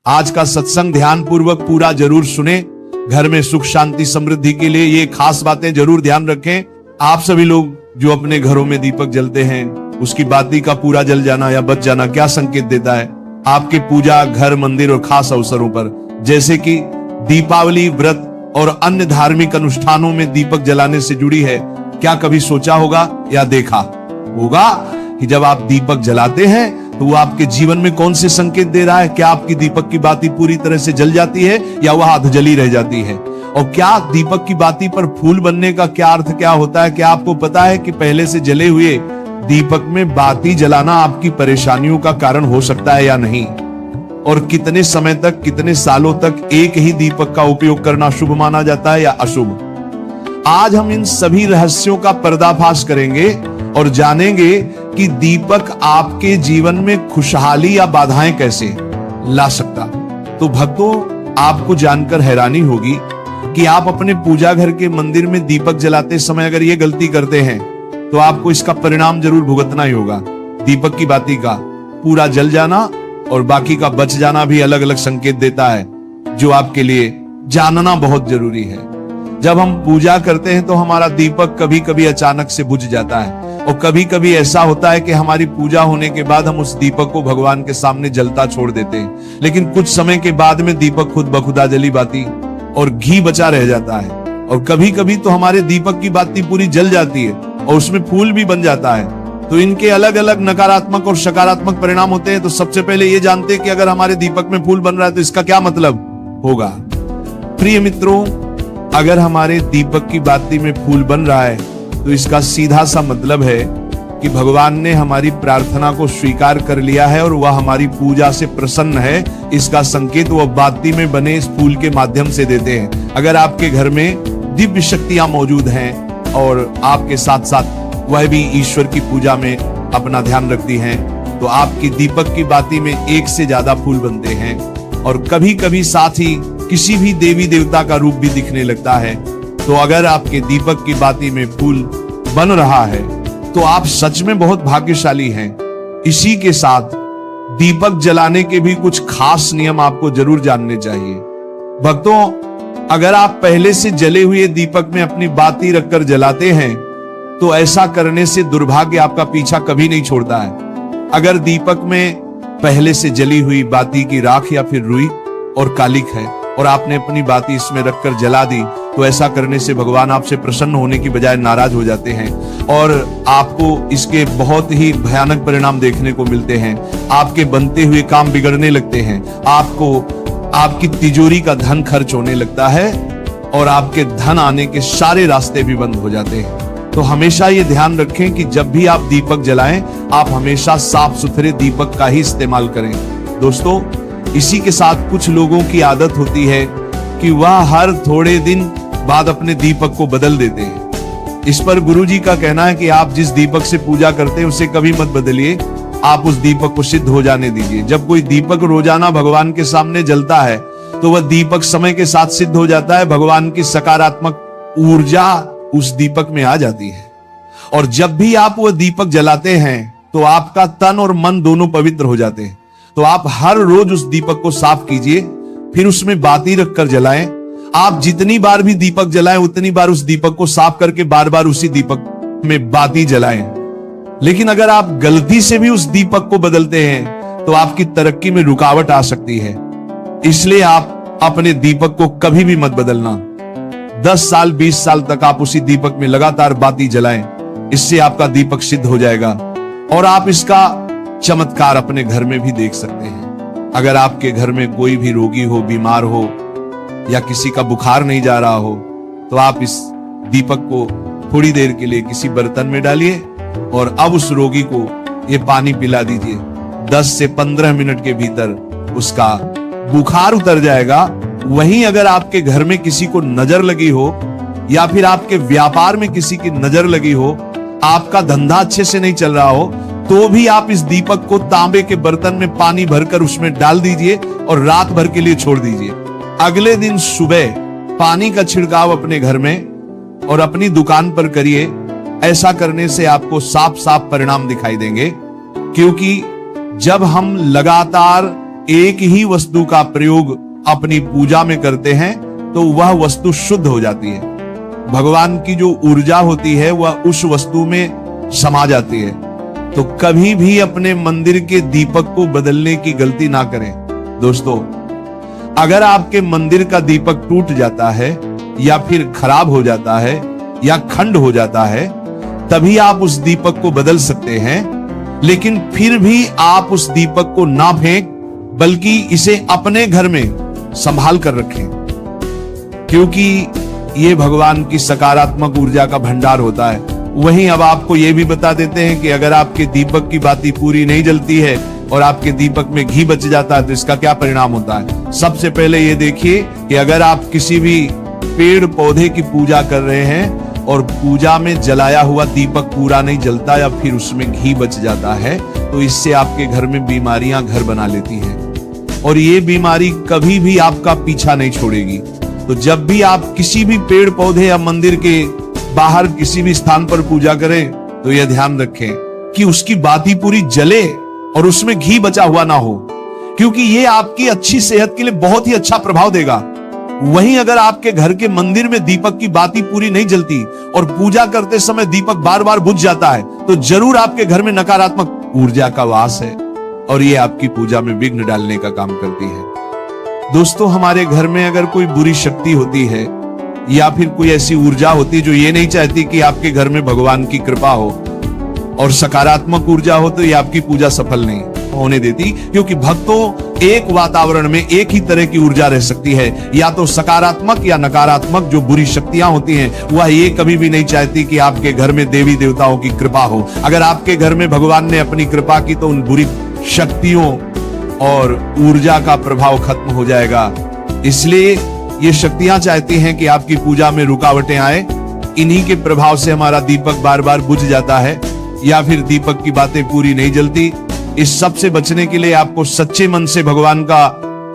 आज का सत्संग ध्यान पूर्वक पूरा जरूर सुने। घर में सुख शांति समृद्धि के लिए ये खास बातें जरूर ध्यान रखें। आप सभी लोग जो अपने घरों में दीपक जलते हैं, उसकी बाती का पूरा जल जाना या बच जाना क्या संकेत देता है? आपके पूजा, घर, मंदिर और खास अवसरों पर जैसे कि दीपावली, व्रत और अन्य धार्मिक अनुष्ठानों में दीपक जलाने से जुड़ी है। क्या कभी सोचा होगा या देखा होगा कि जब आप दीपक जलाते हैं तो वो आपके जीवन में कौन से संकेत दे रहा है? क्या आपकी दीपक की बाती पूरी तरह से जल जाती है या वह अधजली रह जाती है? और क्या दीपक की बाती पर फूल बनने का क्या अर्थ क्या होता है? क्या आपको पता है कि पहले से जले हुए दीपक में बाती जलाना आपकी परेशानियों का कारण हो सकता है या नहीं? और कितने समय तक, कितने सालों तक एक ही दीपक का उपयोग करना शुभ माना जाता है या अशुभ? आज हम इन सभी रहस्यों का पर्दाफाश करेंगे और जानेंगे कि दीपक आपके जीवन में खुशहाली या बाधाएं कैसे ला सकता। तो भक्तों, आपको जानकर हैरानी होगी कि आप अपने पूजा घर के मंदिर में दीपक जलाते समय अगर ये गलती करते हैं तो आपको इसका परिणाम जरूर भुगतना ही होगा। दीपक की बाती का पूरा जल जाना और बाकी का बच जाना भी अलग अलग संकेत देता है, जो आपके लिए जानना बहुत जरूरी है। जब हम पूजा करते हैं तो हमारा दीपक कभी कभी अचानक से बुझ जाता है और कभी कभी ऐसा होता है कि हमारी पूजा होने के बाद हम उस दीपक को भगवान के सामने जलता छोड़ देते हैं, लेकिन कुछ समय के बाद में दीपक खुद बखुदा जली बाती और घी बचा रह जाता है। और कभी कभी तो हमारे दीपक की बाती पूरी जल जाती है और उसमें फूल भी बन जाता है। तो इनके अलग अलग नकारात्मक और सकारात्मक परिणाम होते हैं। तो सबसे पहले ये जानते हैं कि अगर हमारे दीपक में फूल बन रहा है तो इसका क्या मतलब होगा। प्रिय मित्रों, अगर हमारे दीपक की बाती में फूल बन रहा है तो इसका सीधा सा मतलब है कि भगवान ने हमारी प्रार्थना को स्वीकार कर लिया है और वह हमारी पूजा से प्रसन्न है। इसका संकेत वह बाती में बने इस फूल के माध्यम से देते हैं। अगर आपके घर में दिव्य शक्तियां मौजूद हैं और आपके साथ साथ वह भी ईश्वर की पूजा में अपना ध्यान रखती हैं, तो आपकी दीपक की बाती में एक से ज्यादा फूल बनते हैं और कभी कभी साथ ही किसी भी देवी देवता का रूप भी दिखने लगता है। तो अगर आपके दीपक की बाती में फूल बन रहा है तो आप सच में बहुत भाग्यशाली हैं। इसी के साथ दीपक जलाने के भी कुछ खास नियम आपको जरूर जानने चाहिए। भक्तों, अगर आप पहले से जले हुए दीपक में अपनी बाती रखकर जलाते हैं तो ऐसा करने से दुर्भाग्य आपका पीछा कभी नहीं छोड़ता है। अगर दीपक में पहले से जली हुई बाती की राख या फिर रुई और कालिक है और आपने अपनी बाती इसमें रखकर जला दी तो ऐसा करने से भगवान आपसे प्रसन्न होने की बजाय नाराज हो जाते हैं और आपको इसके बहुत ही भयानक परिणाम देखने को मिलते हैं। आपके बनते हुए काम बिगड़ने लगते हैं, आपको आपकी तिजोरी का धन खर्च होने लगता है और आपके धन आने के सारे रास्ते भी बंद हो जाते हैं। तो हमेशा ये ध्यान रखें कि जब भी आप दीपक जलाएं, आप हमेशा साफ सुथरे दीपक का ही इस्तेमाल करें। दोस्तों, इसी के साथ कुछ लोगों की आदत होती है कि वह हर थोड़े दिन बाद अपने दीपक को बदल देते हैं। इस पर गुरुजी का कहना है कि आप जिस दीपक से पूजा करते हैं उसे कभी मत बदलिए, आप उस दीपक को सिद्ध हो जाने दीजिए। जब कोई दीपक रोजाना भगवान के सामने जलता है तो वह दीपक समय के साथ सिद्ध हो जाता है। भगवान की सकारात्मक ऊर्जा उस दीपक में आ जाती है और जब भी आप वह दीपक जलाते हैं तो आपका तन और मन दोनों पवित्र हो जाते हैं। तो आप हर रोज उस दीपक को साफ कीजिए, फिर उसमें बाती रखकर जलाएं। आप जितनी बार भी दीपक जलाएं उतनी बार उस दीपक को साफ करके बार बार उसी दीपक में बाती जलाएं। लेकिन अगर आप गलती से भी उस दीपक को बदलते हैं तो आपकी तरक्की में रुकावट आ सकती है। इसलिए आप अपने दीपक को कभी भी मत बदलना। 10 साल 20 साल तक आप उसी दीपक में लगातार बाती जलाएं, इससे आपका दीपक सिद्ध हो जाएगा और आप इसका चमत्कार अपने घर में भी देख सकते हैं। अगर आपके घर में कोई भी रोगी हो, बीमार हो या किसी का बुखार नहीं जा रहा हो तो आप इस दीपक को थोड़ी देर के लिए किसी बर्तन में डालिए और अब उस रोगी को ये पानी पिला दीजिए। 10 से 15 मिनट के भीतर उसका बुखार उतर जाएगा। वहीं अगर आपके घर में किसी को नजर लगी हो या फिर आपके व्यापार में किसी की नजर लगी हो, आपका धंधा अच्छे से नहीं चल रहा हो, तो भी आप इस दीपक को तांबे के बर्तन में पानी भरकर उसमें डाल दीजिए और रात भर के लिए छोड़ दीजिए। अगले दिन सुबह पानी का छिड़काव अपने घर में और अपनी दुकान पर करिए। ऐसा करने से आपको साफ साफ परिणाम दिखाई देंगे, क्योंकि जब हम लगातार एक ही वस्तु का प्रयोग अपनी पूजा में करते हैं तो वह वस्तु शुद्ध हो जाती है। भगवान की जो ऊर्जा होती है वह उस वस्तु में समा जाती है। तो कभी भी अपने मंदिर के दीपक को बदलने की गलती ना करें। दोस्तों, अगर आपके मंदिर का दीपक टूट जाता है या फिर खराब हो जाता है या खंड हो जाता है, तभी आप उस दीपक को बदल सकते हैं। लेकिन फिर भी आप उस दीपक को ना फेंक, बल्कि इसे अपने घर में संभाल कर रखें, क्योंकि ये भगवान की सकारात्मक ऊर्जा का भंडार होता है। वहीं अब आपको ये भी बता देते हैं कि अगर आपके दीपक की बाती पूरी नहीं जलती है और आपके दीपक में घी बच जाता है तो इसका क्या परिणाम होता है। सबसे पहले ये देखिए कि अगर आप किसी भी पेड़ पौधे की पूजा कर रहे हैं और पूजा में जलाया हुआ दीपक पूरा नहीं जलता या फिर उसमें घी बच जाता है, तो इससे आपके घर में बीमारियां घर बना लेती हैं और ये बीमारी कभी भी आपका पीछा नहीं छोड़ेगी। तो जब भी आप किसी भी पेड़ पौधे या मंदिर के बाहर किसी भी स्थान पर पूजा करें तो यह ध्यान रखें कि उसकी बाती पूरी जले और उसमें घी बचा हुआ ना हो, क्योंकि ये आपकी अच्छी सेहत के लिए बहुत ही अच्छा प्रभाव देगा। वहीं अगर आपके घर के मंदिर में दीपक की बाती पूरी नहीं जलती और पूजा करते समय दीपक बार बार बुझ जाता है तो जरूर आपके घर में नकारात्मक ऊर्जा का वास है और ये आपकी पूजा में विघ्न डालने का काम करती है। दोस्तों, हमारे घर में अगर कोई बुरी शक्ति होती है या फिर कोई ऐसी ऊर्जा होती है जो ये नहीं चाहती कि आपके घर में भगवान की कृपा हो और सकारात्मक ऊर्जा हो, तो ये आपकी पूजा सफल नहीं होने देती, क्योंकि भक्तों एक वातावरण में एक ही तरह की ऊर्जा रह सकती है, या तो सकारात्मक या नकारात्मक। जो बुरी शक्तियां होती हैं वह ये कभी भी नहीं चाहती कि आपके घर में देवी देवताओं की कृपा हो। अगर आपके घर में भगवान ने अपनी कृपा की तो उन बुरी शक्तियों और ऊर्जा का प्रभाव खत्म हो जाएगा। इसलिए ये शक्तियां चाहती हैं कि आपकी पूजा में रुकावटें आए। इन्हीं के प्रभाव से हमारा दीपक बार बार बुझ जाता है या फिर दीपक की बातें पूरी नहीं जलती। इस सब से बचने के लिए आपको सच्चे मन से भगवान का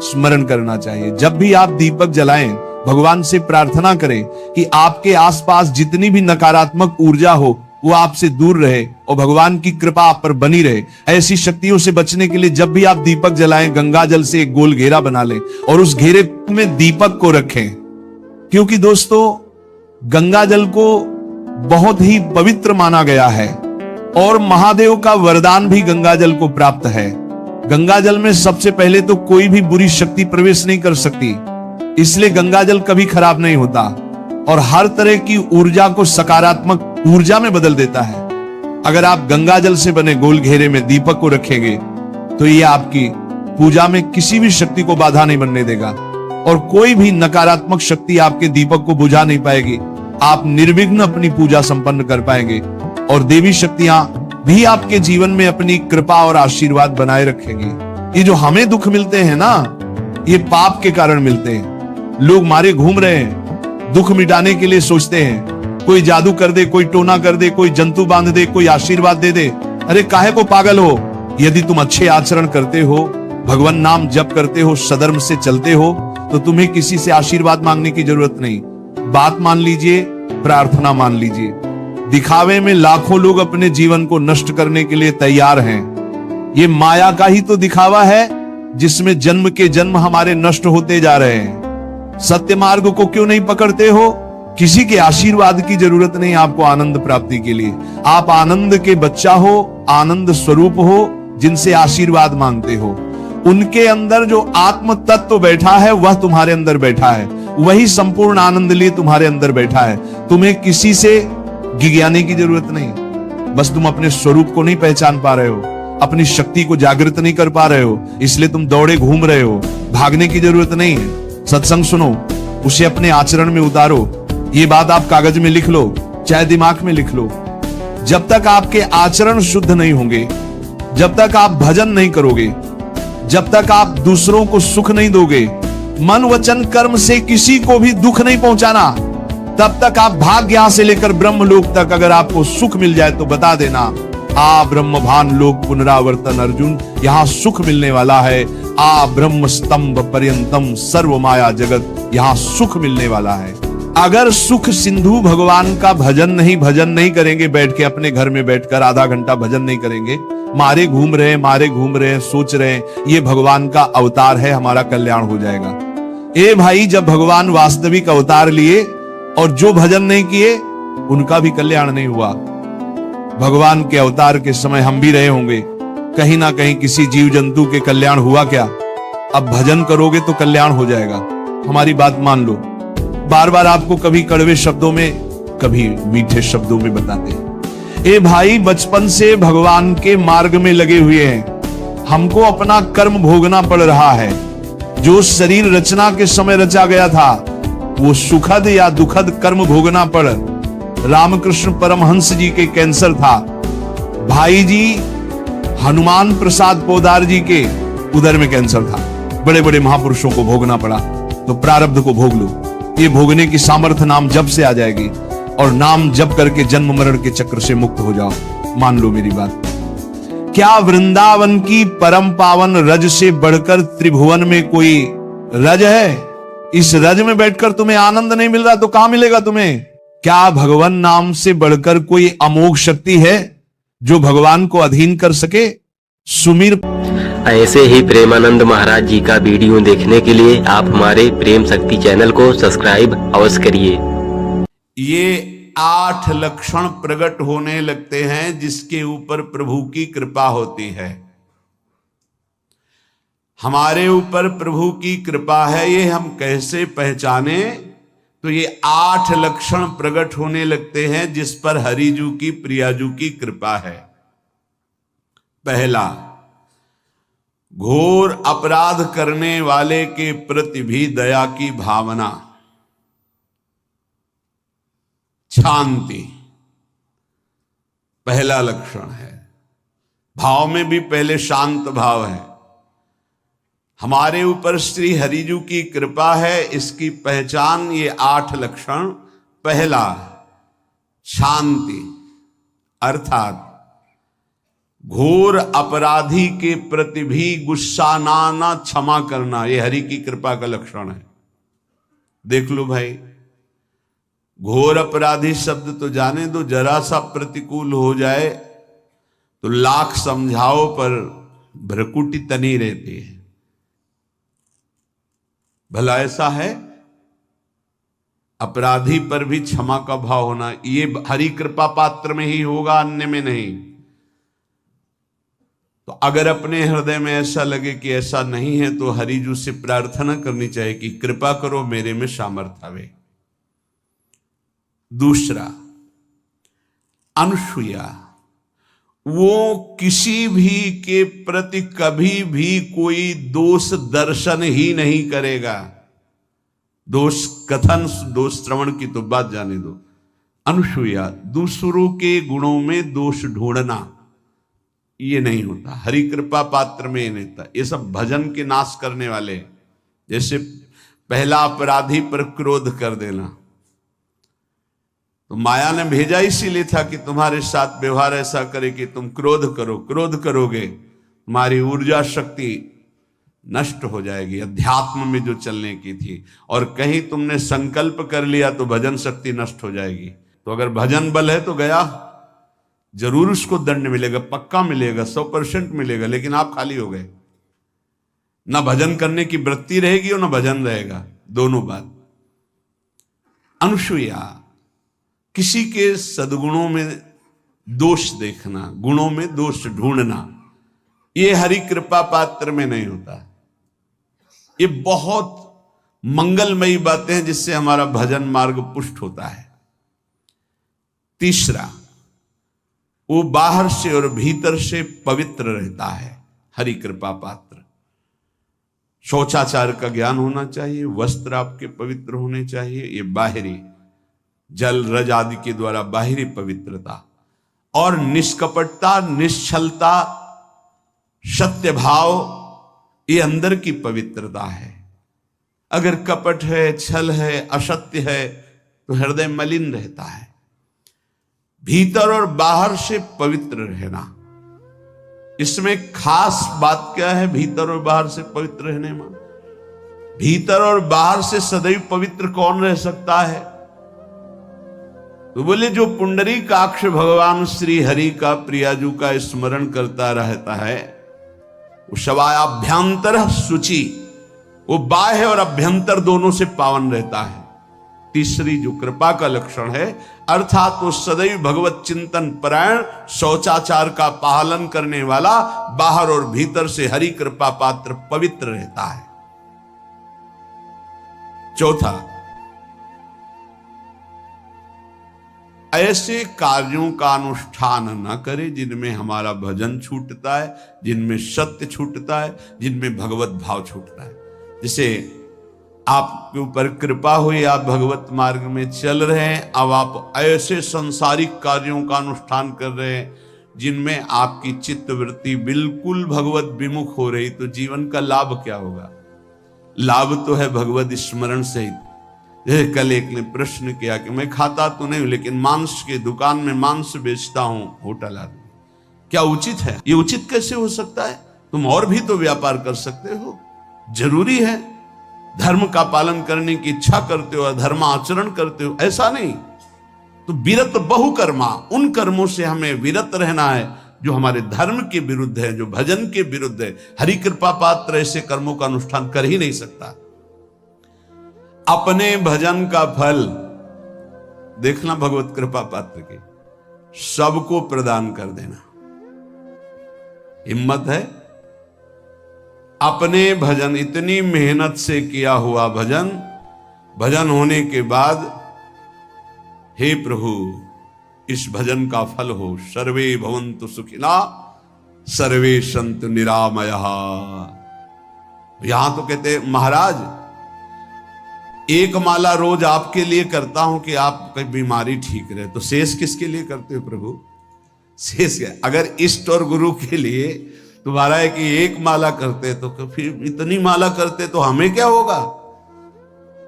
स्मरण करना चाहिए। जब भी आप दीपक जलाएं, भगवान से प्रार्थना करें कि आपके आसपास जितनी भी नकारात्मक ऊर्जा हो वो आपसे दूर रहे और भगवान की कृपा आप पर बनी रहे। ऐसी शक्तियों से बचने के लिए जब भी आप दीपक जलाएं, गंगा जल से एक गोल घेरा बना लें और उस घेरे में दीपक को रखें, क्योंकि दोस्तों गंगा जल को बहुत ही पवित्र माना गया है और महादेव का वरदान भी गंगा जल को प्राप्त है। गंगा जल में सबसे पहले तो कोई भी बुरी शक्ति प्रवेश नहीं कर सकती, इसलिए गंगा जल कभी खराब नहीं होता और हर तरह की ऊर्जा को सकारात्मक ऊर्जा में बदल देता है। अगर आप गंगा जल से बने गोल घेरे में दीपक को रखेंगे तो ये आपकी पूजा में किसी भी शक्ति को बाधा नहीं बनने देगा और कोई भी नकारात्मक शक्ति आपके दीपक को बुझा नहीं पाएगी। आप निर्विघ्न अपनी पूजा संपन्न कर पाएंगे और देवी शक्तियां भी आपके जीवन में अपनी कृपा और आशीर्वाद बनाए रखेंगी। ये जो हमें दुख मिलते हैं ना, ये पाप के कारण मिलते हैं। लोग मारे घूम रहे हैं, दुख मिटाने के लिए सोचते हैं कोई जादू कर दे, कोई टोना कर दे, कोई जंतु बांध दे, कोई आशीर्वाद दे दे। अरे काहे को पागल हो? यदि तुम अच्छे आचरण करते हो, भगवान नाम जप करते हो, सधर्म से चलते हो, तो तुम्हें किसी से आशीर्वाद मांगने की जरूरत नहीं। बात मान लीजिए, प्रार्थना मान लीजिए। दिखावे में लाखों लोग अपने जीवन को नष्ट करने के लिए तैयार हैं। ये माया का ही तो दिखावा है जिसमें जन्म के जन्म हमारे नष्ट होते जा रहे हैं। सत्य मार्ग को क्यों नहीं पकड़ते हो? किसी के आशीर्वाद की जरूरत नहीं आपको आनंद प्राप्ति के लिए। आप आनंद के बच्चा हो, आनंद स्वरूप हो, जिनसे आशीर्वाद मांगते हो। उनके अंदर जो आत्म तत्व बैठा है वह तुम्हारे अंदर बैठा है, वही संपूर्ण आनंद लिए तुम्हारे अंदर बैठा है। तुम्हें किसी से गिज्ञाने की जरूरत नहीं। बस तुम अपने स्वरूप को नहीं पहचान पा रहे हो, अपनी शक्ति को जागृत नहीं कर पा रहे हो, इसलिए तुम दौड़े घूम रहे हो। भागने की जरूरत नहीं है। सत्संग सुनो, उसे अपने आचरण में उतारो। ये बात आप कागज में लिख लो, चाहे दिमाग में लिख लो। जब तक आपके आचरण शुद्ध नहीं होंगे, जब तक आप भजन नहीं करोगे, जब तक आप दूसरों को सुख नहीं दोगे, मन वचन कर्म से किसी को भी दुख नहीं पहुंचाना, तब तक आप भाग्य यहां से लेकर ब्रह्मलोक तक अगर आपको सुख मिल जाए तो बता देना, आ ब्रह्मभान लोक पुनरावर्तन अर्जुन, यहां सुख मिलने वाला है। आ ब्रह्म स्तंभ पर्यंतम सर्व माया जगत, यहां सुख मिलने वाला है। अगर सुख सिंधु भगवान का भजन नहीं करेंगे, बैठ के अपने घर में बैठकर आधा घंटा भजन नहीं करेंगे, मारे घूम रहे हैं, सोच रहे हैं ये भगवान का अवतार है, हमारा कल्याण हो जाएगा। ए भाई, जब भगवान वास्तविक अवतार लिए और जो भजन नहीं किए उनका भी कल्याण नहीं हुआ। भगवान के अवतार के समय हम भी रहे होंगे, कहीं ना कहीं किसी जीव जंतु के कल्याण हुआ क्या? अब भजन करोगे तो कल्याण हो जाएगा, हमारी बात मान लो। बार बार आपको कभी कड़वे शब्दों में, कभी मीठे शब्दों में बताते हैं। ए भाई, बचपन से भगवान के मार्ग में लगे हुए हैं, हमको अपना कर्म भोगना पड़ रहा है। जो शरीर रचना के समय रचा गया था वो सुखद या दुखद कर्म भोगना पड़। रामकृष्ण परमहंस जी के कैंसर था, भाई जी हनुमान प्रसाद पोदार जी के उदर में कैंसर था। बड़े बड़े महापुरुषों को भोगना पड़ा, तो प्रारब्ध को भोग लो। ये भोगने की सामर्थ्य नाम जप से आ जाएगी, और नाम जप करके जन्म मरण के चक्र से मुक्त हो जाओ। मान लो मेरी बात। क्या वृंदावन की परम पावन रज से बढ़कर त्रिभुवन में कोई रज है? इस रज में बैठकर तुम्हें आनंद नहीं मिल रहा तो कहां मिलेगा तुम्हें? क्या भगवान नाम से बढ़कर कोई अमोघ शक्ति है जो भगवान को अधीन कर सके? सुमीर। ऐसे ही प्रेमानंद महाराज जी का वीडियो देखने के लिए आप हमारे प्रेम शक्ति चैनल को सब्सक्राइब अवश्य करिए। ये 8 लक्षण प्रकट होने लगते हैं जिसके ऊपर प्रभु की कृपा होती है। हमारे ऊपर प्रभु की कृपा है, ये हम कैसे पहचाने? तो ये 8 लक्षण प्रकट होने लगते हैं जिस पर हरिजू की, प्रियाजू की कृपा है। पहला, घोर अपराध करने वाले के प्रति भी दया की भावना, शांति पहला लक्षण है। भाव में भी पहले शांत भाव है। हमारे ऊपर श्री हरिजू की कृपा है, इसकी पहचान ये 8 लक्षण। पहला, शांति, अर्थात घोर अपराधी के प्रति भी गुस्सा ना क्षमा करना, ये हरि की कृपा का लक्षण है। देख लो भाई, घोर अपराधी शब्द तो जाने दो, जरा सा प्रतिकूल हो जाए तो लाख समझाओ पर भ्रकुटी तनी रहती है। भला ऐसा है? अपराधी पर भी क्षमा का भाव होना, ये हरि कृपा पात्र में ही होगा, अन्य में नहीं। तो अगर अपने हृदय में ऐसा लगे कि ऐसा नहीं है तो हरिजू से प्रार्थना करनी चाहिए कि कृपा करो, मेरे में सामर्थ्य आवे। दूसरा, अनुसूया, वो किसी भी के प्रति कभी भी कोई दोष दर्शन ही नहीं करेगा। दोष कथन, दोष श्रवण की तो बात जाने दो। अनुसूया, दूसरों के गुणों में दोष ढूंढना, ये नहीं होता। हरि कृपा पात्र में ये नहीं होता। ये सब भजन के नाश करने वाले, जैसे पहला अपराधी पर क्रोध कर देना, तो माया ने भेजा इसीलिए था कि तुम्हारे साथ व्यवहार ऐसा करे कि तुम क्रोध करो। क्रोध करोगे तुम्हारी ऊर्जा शक्ति नष्ट हो जाएगी, अध्यात्म में जो चलने की थी। और कहीं तुमने संकल्प कर लिया तो भजन शक्ति नष्ट हो जाएगी। तो अगर भजन बल है तो गया, जरूर उसको दंड मिलेगा, पक्का मिलेगा, 100% मिलेगा, लेकिन आप खाली हो गए। ना भजन करने की वृत्ति रहेगी और ना भजन रहेगा, दोनों बात। अनुसूया, किसी के सद्गुणों में दोष देखना, गुणों में दोष ढूंढना, ये हरि कृपा पात्र में नहीं होता। ये बहुत मंगलमयी बातें हैं जिससे हमारा भजन मार्ग पुष्ट होता है। तीसरा, वो बाहर से और भीतर से पवित्र रहता है, हरि कृपा पात्र। शौचाचार का ज्ञान होना चाहिए, वस्त्र आपके पवित्र होने चाहिए, ये बाहरी जल रज आदि के द्वारा बाहरी पवित्रता। और निष्कपटता, निश्चलता, सत्य भाव, ये अंदर की पवित्रता है। अगर कपट है, छल है, असत्य है तो हृदय मलिन रहता है। भीतर और बाहर से पवित्र रहना, इसमें खास बात क्या है? भीतर और बाहर से पवित्र रहने में, भीतर और बाहर से सदैव पवित्र कौन रह सकता है? तो बोले जो पुंडरीकाक्ष भगवान श्री हरि का प्रियाजू का स्मरण करता रहता है वो शवायाभ्यंतर शुचि, वो बाह्य और अभ्यंतर दोनों से पावन रहता है। तीसरी जो कृपा का लक्षण है अर्थात वो सदैव भगवत चिंतन परायण, शौचाचार का पालन करने वाला, बाहर और भीतर से हरि कृपा पात्र पवित्र रहता है। चौथा, ऐसे कार्यों का अनुष्ठान न करे जिनमें हमारा भजन छूटता है, जिनमें सत्य छूटता है, जिनमें भगवत भाव छूटता है। जैसे आपके ऊपर कृपा हुई, आप भगवत मार्ग में चल रहे हैं, अब आप ऐसे संसारिक कार्यों का अनुष्ठान कर रहे हैं जिनमें आपकी चित्तवृत्ति बिल्कुल भगवत विमुख हो रही, तो जीवन का लाभ क्या होगा? लाभ तो है भगवत स्मरण सहित। जैसे कल एक ने प्रश्न किया कि मैं खाता तो नहीं लेकिन मांस के दुकान में मांस बेचता हूं, होटल आदमी, क्या उचित है? ये उचित कैसे हो सकता है? तुम और भी तो व्यापार कर सकते हो। जरूरी है धर्म का पालन करने की इच्छा करते हो, धर्म आचरण करते हो, ऐसा नहीं। तो विरत बहुकर्मा, उन कर्मों से हमें विरत रहना है जो हमारे धर्म के विरुद्ध है, जो भजन के विरुद्ध है। हरि कृपा पात्र ऐसे कर्मों का अनुष्ठान कर ही नहीं सकता। अपने भजन का फल देखना भगवत कृपा पात्र के, सबको प्रदान कर देना। हिम्मत है? अपने भजन, इतनी मेहनत से किया हुआ भजन, भजन होने के बाद हे प्रभु इस भजन का फल हो, सर्वे भवन्तु सुखिना सर्वे सन्तु निरामयः। यहां तो कहते महाराज एक माला रोज आपके लिए करता हूं कि आपकी बीमारी ठीक रहे, तो शेष किसके लिए करते हो प्रभु? शेष क्या? अगर इष्ट और गुरु के लिए तुम्हारा है कि एक माला करते तो फिर इतनी माला करते तो हमें क्या होगा?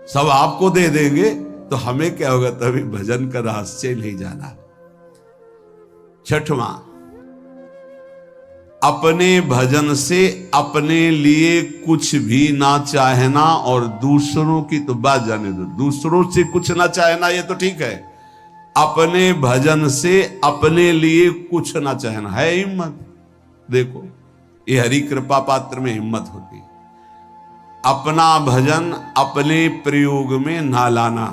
सब आपको दे देंगे तो हमें क्या होगा? तभी भजन का रहस्य नहीं जाना। छठवां, अपने भजन से अपने लिए कुछ भी ना चाहना और दूसरों की तो बात जाने दो, दूसरों से कुछ ना चाहना ये तो ठीक है, अपने भजन से अपने लिए कुछ ना चाहना है हिम्मत। देखो ये हरि कृपा पात्र में हिम्मत होती है। अपना भजन अपने प्रयोग में ना लाना,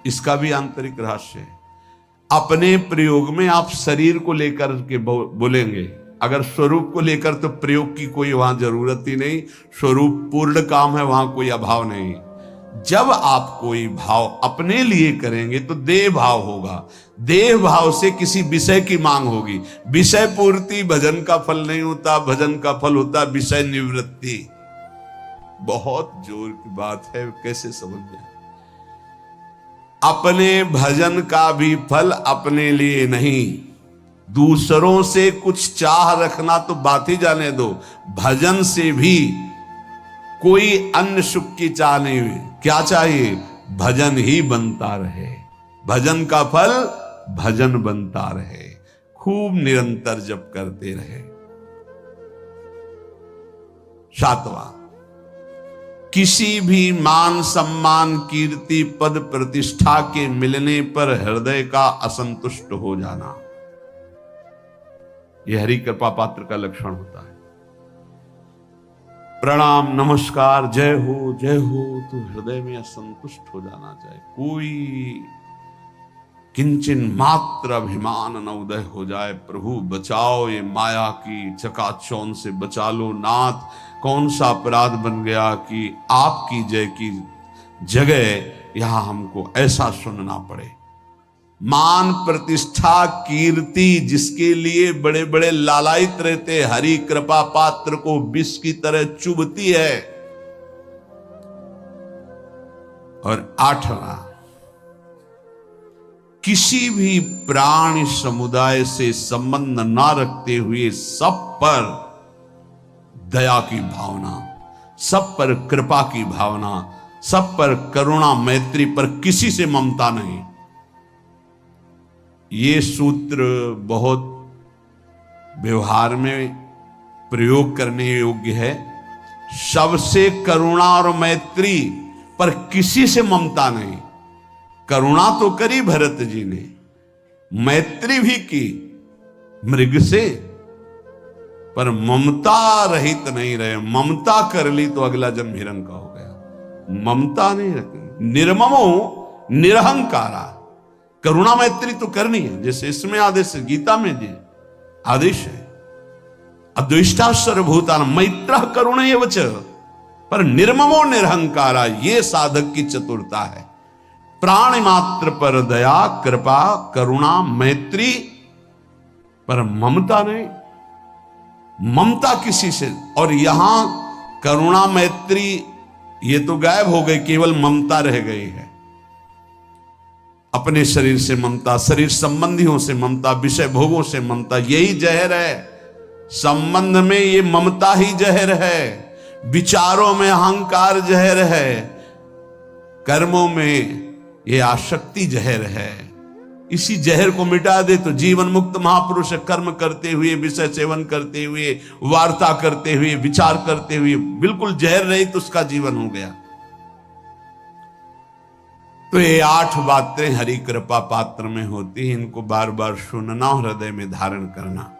इसका भी आंतरिक रहस्य है। अपने प्रयोग में आप शरीर को लेकर के बोलेंगे, अगर स्वरूप को लेकर तो प्रयोग की कोई वहां जरूरत ही नहीं, स्वरूप पूर्ण काम है, वहां कोई अभाव नहीं। जब आप कोई भाव अपने लिए करेंगे तो देह भाव होगा, देह भाव से किसी विषय की मांग होगी। विषय पूर्ति भजन का फल नहीं होता, भजन का फल होता विषय निवृत्ति। बहुत जोर की बात है, कैसे समझ में? अपने भजन का भी फल अपने लिए नहीं, दूसरों से कुछ चाह रखना तो बात ही जाने दो, भजन से भी कोई अन्य सुख की चाह नहीं हुई। क्या चाहिए? भजन ही बनता रहे, भजन का फल भजन बनता रहे, खूब निरंतर जप करते रहे। सातवां, किसी भी मान सम्मान कीर्ति पद प्रतिष्ठा के मिलने पर हृदय का असंतुष्ट हो जाना, यह हरि कृपा पात्र का लक्षण होता है। प्रणाम नमस्कार जय हो तो हृदय में असंतुष्ट हो जाना चाहिए। कोई किंचन मात्र अभिमान न उदय हो जाए। प्रभु बचाओ, ये माया की चकाचौंध से बचा लो नाथ। कौन सा अपराध बन गया कि आपकी जय की जगह यहां हमको ऐसा सुनना पड़े। मान प्रतिष्ठा कीर्ति जिसके लिए बड़े बड़े लालायित रहते, हरि कृपा पात्र को विष की तरह चुभती है। और आठवां, किसी भी प्राणी समुदाय से संबंध ना रखते हुए सब पर दया की भावना, सब पर कृपा की भावना, सब पर करुणा मैत्री, पर किसी से ममता नहीं। ये सूत्र बहुत व्यवहार में प्रयोग करने योग्य है। सबसे करुणा और मैत्री, पर किसी से ममता नहीं। करुणा तो करी भरत जी ने, मैत्री भी की मृग से, पर ममता रहित नहीं रहे। ममता कर ली तो अगला जन्म हिरण का हो गया। ममता नहीं रखी। निर्ममो निरहंकारा। करुणा मैत्री तो करनी है, जैसे इसमें आदेश है, गीता में जी आदेश है, अद्वेष्टा सर्वभूतान मैत्र करुण एवच, पर निर्ममो निरहंकारा, ये साधक की चतुरता है। प्राणी मात्र पर दया, कृपा, करुणा, मैत्री, पर ममता नहीं। ममता किसी से, और यहां करुणा मैत्री ये तो गायब हो गई, केवल ममता रह गई है। अपने शरीर से ममता, शरीर संबंधियों से ममता, विषय भोगों से ममता, यही जहर है। संबंध में ये ममता ही जहर है, विचारों में अहंकार जहर है, कर्मों में ये आसक्ति जहर है। इसी जहर को मिटा दे तो जीवन मुक्त महापुरुष कर्म करते हुए, विषय सेवन करते हुए, वार्ता करते हुए, विचार करते हुए, बिल्कुल जहर रहित उसका जीवन हो गया। तो ये 8 बातें हरि कृपा पात्र में होती हैं, इनको बार बार सुनना, हृदय में धारण करना।